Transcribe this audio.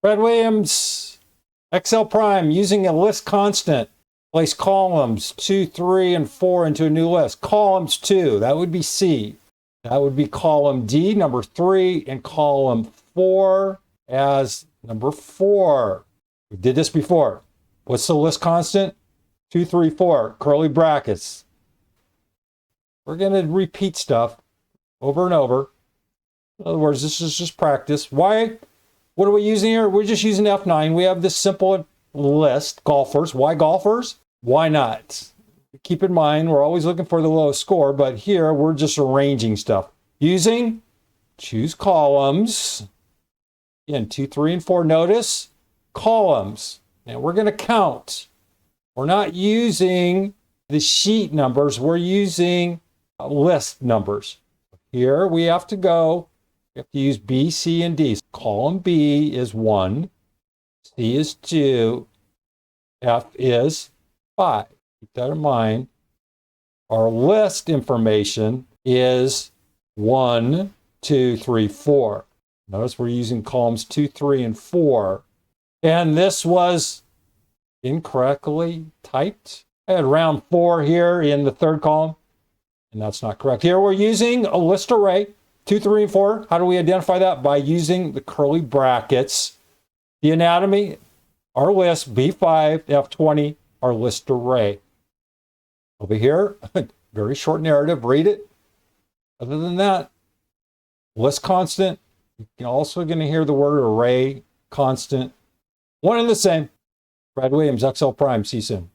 Fred Williams, XL prime, using a list constant. Place columns 2, 3, and 4 into a new list. Columns 2, that would be C. That would be column D, number 3, and column 4 as number 4. We did this before. What's the list constant? 2, 3, 4, curly brackets. We're going to repeat stuff over and over. In other words, this is just practice. Why? What are we using here? We're just using F9. We have this simple list, golfers. Why golfers? Why not? Keep in mind, we're always looking for the lowest score, but here we're just arranging stuff. Using choose columns. Again, 2, 3, and 4. Notice columns. Now we're going to count. We're not using the sheet numbers. We're using list numbers. Here we have to go. We have to use B, C, and D. Column B is 1. C is 2. F is 5. Keep that in mind. Our list information is 1, 2, 3, 4. Notice we're using columns 2, 3, and 4. And this was incorrectly typed. I had round 4 here in the third column, and that's not correct. Here we're using a list array, 2, 3, and 4. How do we identify that? By using the curly brackets. The anatomy, our list, B5, F20, our list array. Over here, very short narrative, read it. Other than that, list constant. You're also going to hear the word array constant. One and the same. Fred Williams, XL Prime. See you soon.